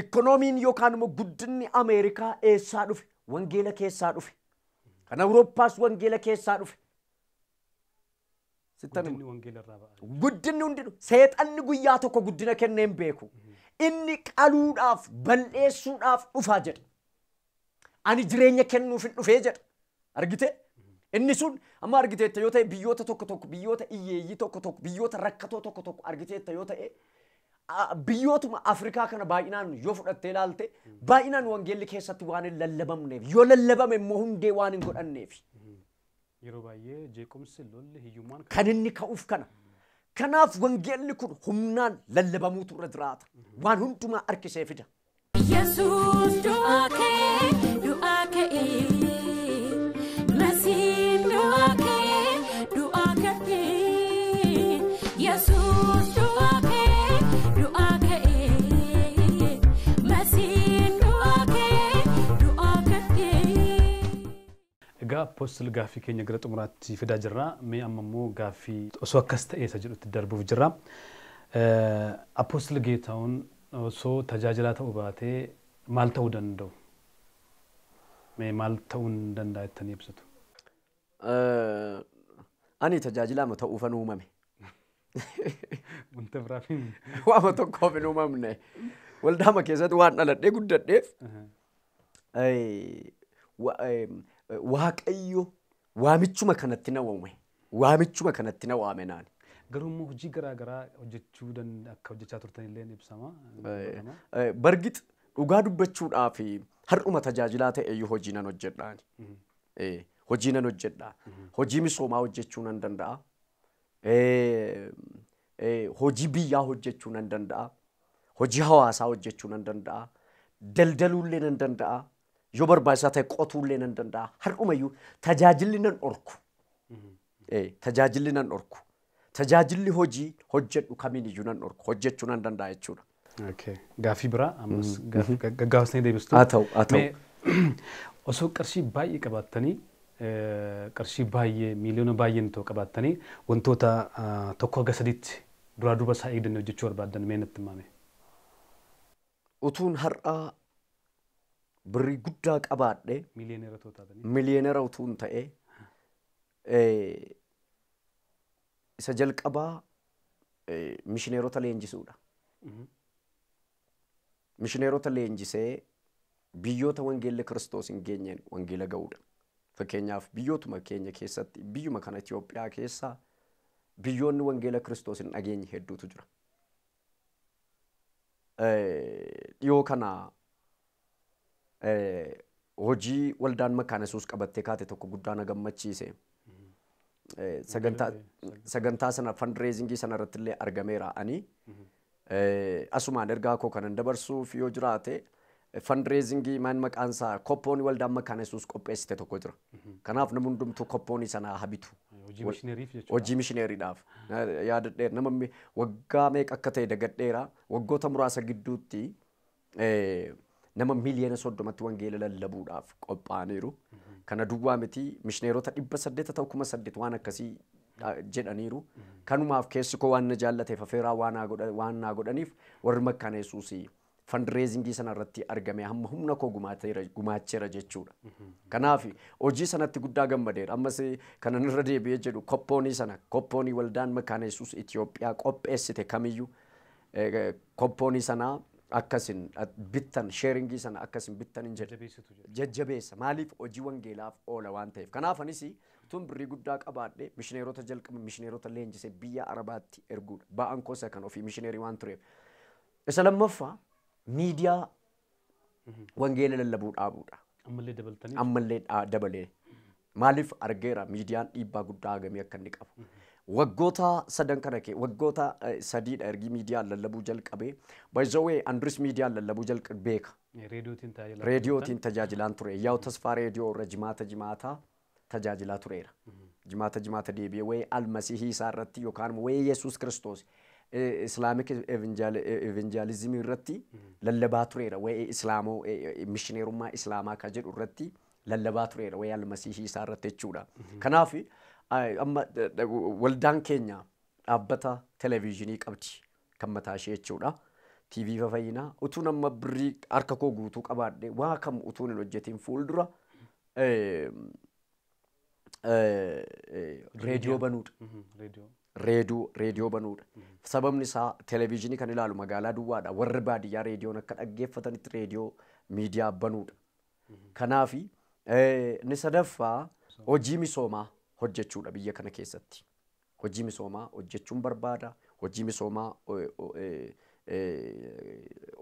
Speaker 2: Ikoonomiin yookaan immoo guddinni Ameerikaa eessaa dhufe? Wangeela keessaa dhufe. Kan Awurooppaas wangeela keessaa dhufe. Guddinni hundinuu seexanni guyyaa tokko guddina kennee hin beeku. Inni qaluudhaaf balleessuudhaaf dhufaa jedha. Ani jireenya kennuuf hin dhufee jedha. Argitee? Inni sun amma argiteetta yoo ta'e biyyoota tokko tokko biyyoota iyyeeyyii tokko tokko biyyoota rakkatoo tokko tokko argiteetta yoo ta'e biyyootuma Afrikaa kana baay'inaan yoo fudhattee ilaalte baay'inaan wangeelli keessatti waan hin lallabamneef yoo lallabame immoo hundee waan hin godhanneef.
Speaker 1: Yeroo baay'ee jeequmsi lolli hiyyummaan
Speaker 2: kan inni ka'uuf kana. Kanaaf wangeelli kun humnaan lallabamuutu irra jiraata. Waan hundumaa harkisee fida.
Speaker 3: Yesuus du'aa ka'ee Masiin du'aa ka'ee Yesuus du'aa ka'ee Masiin du'aa ka'ee.
Speaker 1: Egaa apostol gaaffii keenya gara xumuraatti fidaa jirra. Mee amma immoo gaaffii osoo akkas ta'e isa jedhutti darbuuf jirra. Apostol Geetahun osoo tajaajilaa ta'uu baatee maal ta'uu danda'u? Mee maal ta'uu hin danda'a jettanii ibsitu?
Speaker 2: Ani tajaajilaa ma ta'uufan uumame.
Speaker 1: Wanta biraaf hin
Speaker 2: Waama tokkoof hin uumamne. Waldaama keessatti waan dhaladhee guddadheef Waaqayyo waamichuma kanatti na uume. Waamichuma kanatti na waame naani.
Speaker 1: garuu immoo hojii garaa garaa hojjechuu akka hojjechaa turtan illee ibsama.
Speaker 2: Bargit dhugaa dubbachuudhaaf har'uma tajaajilaa ta'e iyyuu hojii nan hojjedhaan. Hojii nan hojjedhaa. Hojii misoomaa hojjechuu nan danda'a. Hojii biyyaa hojjechuu nan danda'a. Hojii hawaasaa hojjechuu nan danda'a. Daldaluullee nan danda'a. yoo barbaachisaa ta'e qotuullee nan danda'a. Har'umayyuu tajaajilli nan dhorku. Tajaajilli nan dhorku. Tajaajilli hojii hojjedhu kamiin iyyuu nan dhorku. Hojjechuu nan danda'a jechuudha.
Speaker 1: Gaaffii biraa ammas gaggaafsanii deebistuu.
Speaker 2: Haa ta'u.
Speaker 1: Osoo qarshii baay'ee qabaattanii qarshii baay'ee miiliyoona baay'een ta'u qabaattanii wantoota tokko haga sadiitti duraa duuba isaa eegdanii hojjechuu barbaadan mee natti himame.
Speaker 2: Utuun har'aa birrii guddaa qabaadhe miiliyoonera utuun ta'e isa jalqabaa mishineerota leenjisuudha. Mishineerota leenjisee biyyoota wangeelli Kiristoos hin geenyeen wangeela ga'uudha. Fakkeenyaaf biyyootuma keenya keessatti biyyuma kana Itoophiyaa keessaa biyyoonni wangeela Kiristoos hin dhageenye hedduutu jira. Dhiyoo kana hojii waldaan makaana Yesuus qabattee kaate tokko guddaa na gammachiise. Sagantaa sana fundraisingii sana irratti illee argameera ani. Asumaan ergaa koo kanan dabarsuuf yoo jiraate fundraisingii maan maqaan isaa koppoon waldaan makaana Yesuus qopheessite tokko jira. Kanaaf namni hundumtuu koppoon sana habitu. Hojii mishineeriidhaaf. Yaadadheera nama waggaa meeqa akka ta'e dagadheera. Waggoota muraasa gidduutti nama miliyoona 30tti wangeela lallabuudhaaf qophaa'aniiru. Kana duwwaa miti mishineerota 800 ta'u 800 waan akkasii jedhaniiru. Kanumaaf keessi koo waan na jaallateef afeeraa waan naa godhaniif warri makaana Yesuus fundraisingii sana irratti argame hamma humna koo gumaacheera jechuudha. Kanaaf hojii sanatti guddaa gammadeera. Ammas kanan irra deebi'ee jedhu koppoonii waldaan makaana Yesuus Itoophiyaa qopheessite kamiyyuu koppoonii sanaa akkasin bittan sheeringii sana akkasin bittan hin jajjabeessa. Maaliif hojii wangeelaaf oola waan ta'eef. Kanaaf anis tun birrii guddaa qabaadhe mishineerota jalqaba mishineerota leenjisee biyya Arabaatti erguudha. Ba'aan kosa kan ofii mishineerii waan tureef. Isa lammaffaa miidiyaa wangeela lallabuu dhaabuudha. Ammallee dabalee. Maaliif argeera miidiyaan dhiibbaa guddaa hagamii akka inni qabu. Waggoota sadan kana waggoota sadiidha ergi miidiyaan lallabuu jalqabee. By the way Andris miidiyaan lallabuu jalqabe beeka. Reediyootiin tajaajilaan ture. Yaa'u tasfaa reediyoo irra jimaata tajaajilaa tureera. Jimaata deebi'ee wayii almasihii isaa irratti yookaan wayii Yesuus Kiristoos Islamic evangelism irratti lallabaa tureera. Wayii Islaamoo mishineerummaa Islaamaa kan jedhu irratti lallabaa tureera. Wayii almasihii isaa irratti jechuudha. Kanaaf amma waldaan keenya dhaabbata televiizyinii qabdi kan mataa ishee jechuudha. TV fayyinaa utuun amma birrii harka koo guutuu qabaadhe waa kam utuun hin hojjetiin fuuldura reediyoo banuudha. Reediyoo banuudha. Sababni isaa televiizyinii kan ilaalu magaalaa duwwaadha. Warri baadiyyaa reediyoon akka dhaggeeffatanitti reediyoo miidiyaa banuudha. Kanaaf inni sadaffaa hojii misoomaa hojjechuudha biyya kana keessatti. Hojii misoomaa hojjechuun barbaada. Hojii misoomaa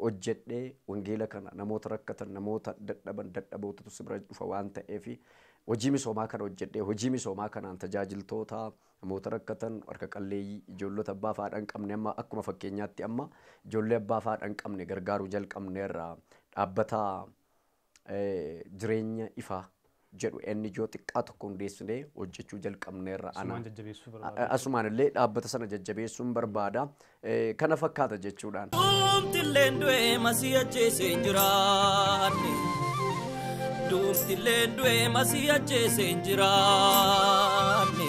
Speaker 2: hojjedhee wangeela kana namoota rakkatan namoota dadhabootatu sibira dhufa waan ta'eef hojii misoomaa kana hojjedhee hojii misoomaa kanaan tajaajiltoota namoota rakkatan harka qalleeyyii ijoollota abbaa fi haadha hin qabne amma akkuma fakkeenyaatti amma ijoollee abbaa fi haadha hin qabne gargaaruu jalqabneerra dhaabbata jireenya ifaa jedhu inni ijoo xiqqaa tokko hundeessinee hojjechuu jalqabneerra asumaan illee dhaabbata sana jajjabeessuun barbaada. Kana fakkaata jechuudhaan.
Speaker 4: Duumtilleen du'ee masii ajjeesee hin jiraanne. Duumtilleen du'ee masii ajjeesee hin jiraanne.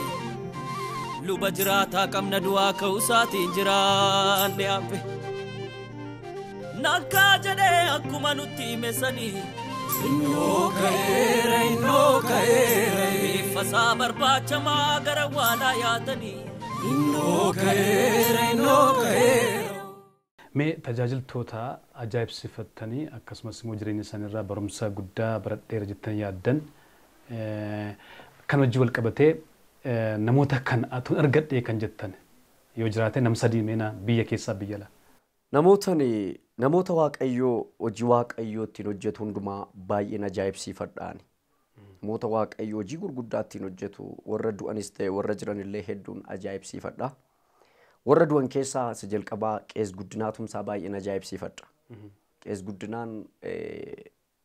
Speaker 4: Luba jiraataa qabna du'aa ka'uusaatiin jiraanne hafe. Nakkaa jedhee akkuma nutti himesanii. Innoo ka'eera fasaa barbaachamaa gara waanaa yaadanii. Innoo ka'eera.
Speaker 1: Mee tajaajiltoota ajaa'ibsiifattanii akkasumas immoo jireenya isaaniirraa barumsa guddaa baradheera jettanii yaaddan kan hojii wal qabatee namoota kan atuun argadhee kan jettan yoo jiraate nam sadii meena biyya keessaa biyya ala.
Speaker 2: Namoota waaqayyoo hojii waaqayyoo ittiin hojjetu hundumaa baay'een ajaa'ibsiifadhaan. Namoota waaqayyoo hojii gurguddaa ittiin hojjetu warra du'anis ta'e warra jiran illee hedduun ajaa'ibsiifadha. Warra du'an keessaa isa jalqabaa qees guddinaa tumsaa baay'een ajaa'ibsiifadha. Qees guddinaan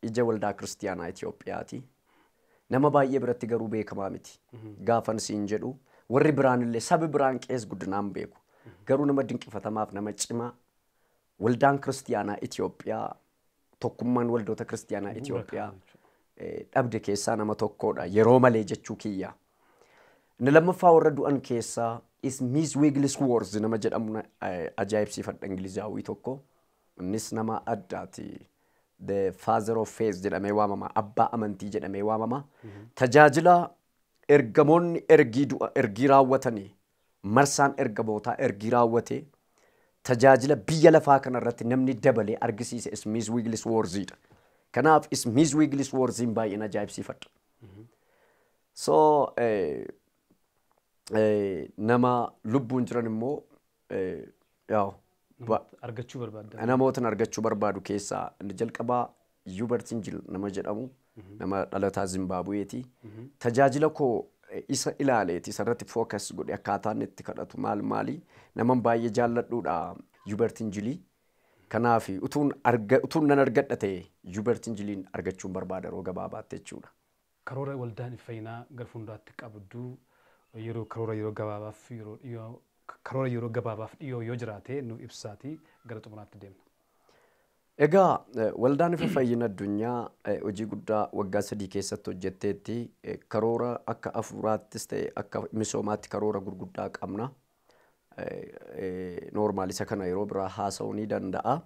Speaker 2: ija waldaa kiristiyaanaa Itoophiyaati. Nama baay'ee biratti garuu beekamaa miti. Gaafan siin jedhu warri biraan illee sabi biraan qees guddinaan beeku. Garuu nama dinqifatamaaf nama cimaa waldaan kiristiyaanaa Itoophiyaa tokkummaan waldoota kiristiyaanaa Itoophiyaa dhabde keessaa nama tokkodha. Yeroo malee jechuu kiyya. Inni lammaffaa warra du'an keessaa is Miss Wigglesworth nama jedhamu ajaa'ibsiifadha Ingilizaawii tokko. Innis nama addaati. The father of faith jedhamee waamama. Abbaa amantii jedhamee waamama. Tajaajila ergamoonni ergii raawwatanii marsaan ergamootaa ergii raawwatee tajaajila biyya lafaa kanarratti namni dabalee argisiise is Miss Wigglesworthidha. Kanaaf is Miss Wigglesworthin baay'een ajaa'ibsiifadha. So nama lubbuun jiran immoo
Speaker 1: argachuu barbaada.
Speaker 2: Namootan argachuu barbaadu keessaa inni jalqabaa Hubert Injil nama jedhamu nama dhalataa Zimbaabuweeti. Tajaajila koo isa ilaaleeti isarratti focus godhe akkaataan itti kadhatu maali naman baay'ee jaalladhuudha Hubert Injilii. Kanaaf utuun nan argadha ta'e Hubert Injiliin argachuun barbaada yeroo gabaabaatti jechuudha.
Speaker 1: Karoora waldaan Iffaayinaa gara fuulduraatti qabdu yeroo karoora yeroo gabaabaaf dhiyoo yoo jiraate nu ibsaati gara xumuraatti deemna.
Speaker 2: Egaa waldaan Iffaayina addunyaa hojii guddaa waggaa 3 keessatti hojjetteetti karoora akka afuuraattis ta'e akka misoomaatti karoora gurguddaa qabna. Normaal isa kana yeroo biraa haasa'uu ni danda'a.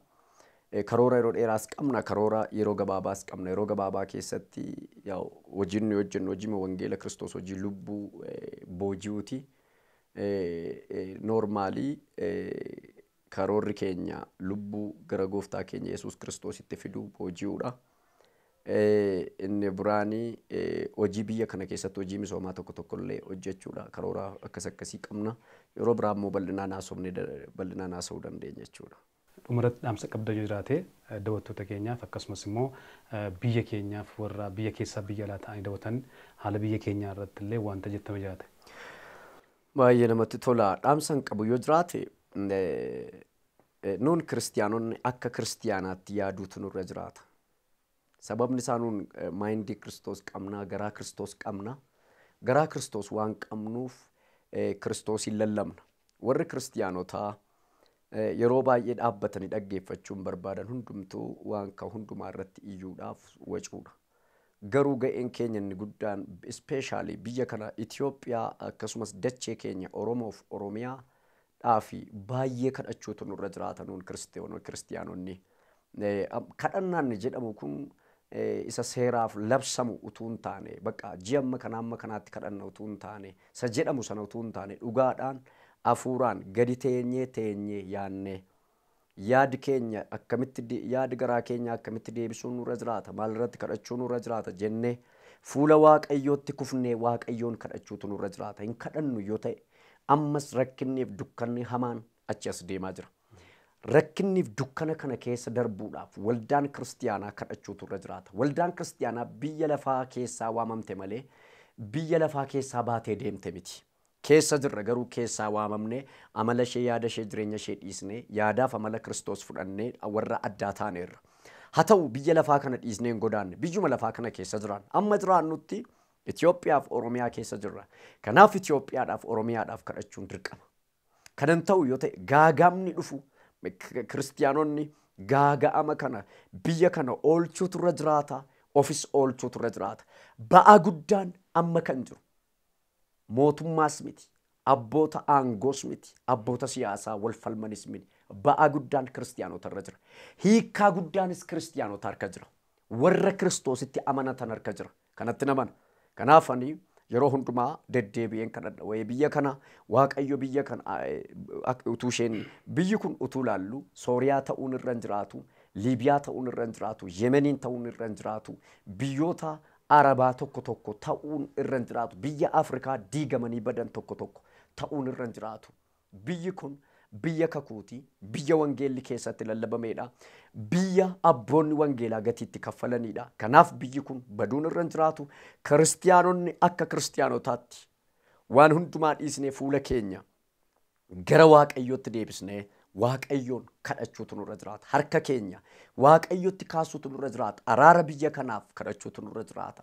Speaker 2: Karoora yeroo dheeraas qabna, karoora yeroo gabaabaas qabna. Yeroo gabaabaa keessatti hojiin nuyi hojjennu hojii wangeela Kiristoos hojii lubbuu booji'uuti. Normaalii karoorri keenya lubbuu gara gooftaa keenya Yesuus Kiristoositti fiduu booji'uudha. Inni biraanii hojii biyya kana keessatti hojii misoomaa tokko illee hojjechuudha. Karoora akkasii qabna. Yeroo biraa immoo bal'inaan haasa'uu dandeenya jechuudha.
Speaker 1: Dhumarratti dhaamsa qabda yoo jiraate daawwattoota keenyaaf akkasumas immoo biyya keenyaaf warra biyya keessaa biyya alaa ta'anii daawwatan haala biyya keenyaa irratti illee wanta jettame jiraate.
Speaker 2: Baay'ee namatti tola. Dhaamsan qabu yoo jiraate nuun kiristiyaanonni akka kiristiyaanaatti yaaduutu nurra jiraata. Sababni isaa nuun maayindii Kiristoos qabna, garaa Kiristoos qabna. Garaa Kiristoos waan qabnuuf Kiristoosiin lallabna. Warri kiristiyaanotaa yeroo baay'ee dhaabbatanii dhaggeeffachuun barbaadan hundumtuu waan ka hundumaa irratti iyyuudhaaf wacuudha. Garuu ga'een keenya inni guddaan ispeeshaalii biyya kana Itoophiyaa akkasumas dachee keenya Oromoof Oromiyaa dhaafi baay'ee kadhachuutu nurra jiraata nuun kiristiyaanonni. Kadhannaan jedhamu kun isa seeraaf labsamu utuu hin taane bakka ji'a amma kanaatti kadhanna utuu hin taane isa jedhamu sana utuu hin taane dhugaadhaan afuuraan gadi teenyee yaannee yaadi keenya akkamitti yaadi garaa keenya akkamitti deebisuun nurra jiraata maal irratti kadhachuun nurra jiraata jennee fuula waaqayyootti kufnee waaqayyoon kadhachuutu nurra jiraata. Hin kadhannu yoo ta'e ammas rakkinniif dukkanni hamaan achi as deemaa jira. Rakkinniif dukkana kana keessa darbuudhaaf waldaan kiristiyaanaa kadhachuutu irra jiraata. Waldaan kiristiyaanaa biyya lafaa keessaa waamamte malee biyya lafaa keessaa baatee deemte miti. Keessa jirra garuu keessaa waamamne amala ishee yaada ishee jireenya ishee dhiisnee yaadaaf amala Kiristoos fudhannee warra addaa taaneerra. Haa ta'u biyya lafaa kana dhiisnee hin godaanne biyyuma lafaa kana keessa jiran amma jiraannutti Itoophiyaaf Oromiyaa keessa jirra. Kanaaf Itoophiyaadhaaf Oromiyaadhaaf kadhachuun dirqama. Kanan ta'u yoo ta'e gaagaamni dhufu kiristiyaanonni gaaga'ama kana biyya kana oolchuutu irra jiraata, ofis oolchuutu irra jiraata. Ba'aa guddaan amma kan jiru mootummaas miti, abboota aangoos miti, abboota siyaasaa wal falmanis miti. Ba'aa guddaan kiristiyaanota irra jira. Hiikkaa guddaanis kiristiyaanota harka jira. Warra Kiristoositti amanatan harka jira. Kanatti naman. Kanaaf ani yeroo hundumaa deddeebi'een kadhadha. Wayii biyya kana waaqayyo biyya kana utuu isheen biyyi kun utuu laallu Sooriyaa ta'uun irra hin jiraatu, Liibiyaa ta'uun irra hin jiraatu, Yemeniin ta'uun irra hin jiraatu, biyyoota Arabaa tokko ta'uun irra hin jiraatu, biyya Afrikaa diigamanii badan tokko ta'uun irra hin jiraatu. Biyyi kun biyya kakuuti, biyya wangeelli keessatti lallabameedha, biyya abboonni wangeelaa gatiitti kaffalanidha. Kanaaf biyyi kun baduun irra hin jiraatu. Kiristiyaanonni akka kiristiyaanotaatti waan hundumaa dhiisnee fuula keenya gara waaqayyootti deebisnee waaqayyoon kadhachuutu nurra jiraata. Harka keenya waaqayyotti kaasuutu nurra jiraata. Araara biyya kanaaf kadhachuutu nurra jiraata.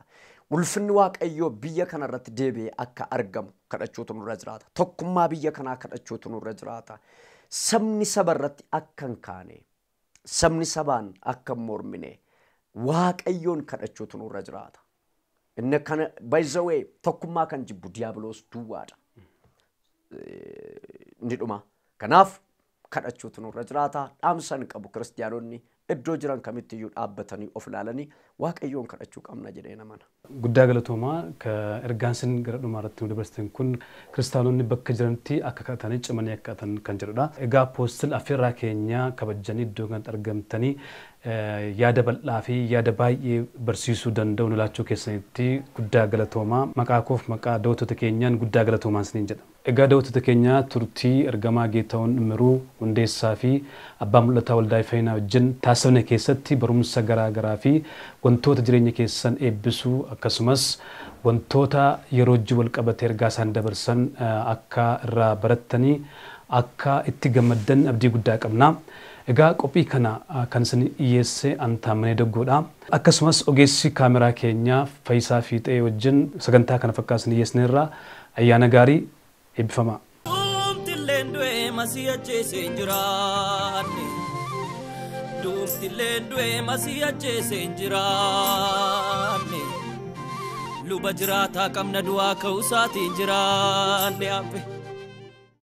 Speaker 2: Ulfinni waaqayyoo biyya kanarratti deebi'ee akka argamu kadhachuutu nurra jiraata. Tokkummaa biyya kanaa kadhachuutu nurra jiraata. Sabni sabarratti akka hin kaane, sabni sabaan akka hin mormine waaqayyoon kadhachuutu nurra jiraata. Inni kana by the way tokkummaa kan jibbu diiyaabiloos duwwaadha. Ni dhuma. Kanaaf kadhachuutu nurra jiraata. Dhaamsan qabu kiristaanonni iddoo jiran kamittiyuu dhaabbatanii of ilaalanii waaqayyoon kadhachuu qabna jedhee namana.
Speaker 1: Guddaa galatoomaa ergaan sin gara dhumaarratti nu dabarsitan kun kiristaanonni bakka jiranitti akka kadhatanii cimanii akka kadhatan kan jedhudha. Egaa apoostil affeerraa keenya kabajanii iddoo kanatti argamtanii yaada bal'aa fi yaada baay'ee barsiisuu danda'u laachuu keessanitti guddaa galatoomaa. Maqaa koof maqaa daawwattoota keenyaan guddaa galatoomaa isiniin jedha. Egaa daawwattoota keenya turtii ergamaa Geetahun Immiruu hundeessaa fi abbaa mul'ataa waldaa Fayyinaa wajjin taasifne keessatti barumsa garaa fi wantoota jireenya keessan eebbisuu akkasumas wantoota yeroo wajjin wal qabatee ergaa isaan dabarsan akka irraa barattanii akka itti gammaddan abdii guddaa qabna. Egaa qophii kana kan isin dhiyeesse Taanee Doggoodha. Akkasumas ogeessi kaameraa keenya Faayisaa Fiixee wajjin sagantaa kana fakkaatan dhiyeessneerra. Ayyaana gaarii eebbifamaa.
Speaker 4: Duumtilleen du'ee masii ajjeesee hin jiraanne. Duumtilleen du'ee masii ajjeesee hin jiraanne. Luba jiraataa qabna du'aa ka'uu isaatiin jiraanne hafe.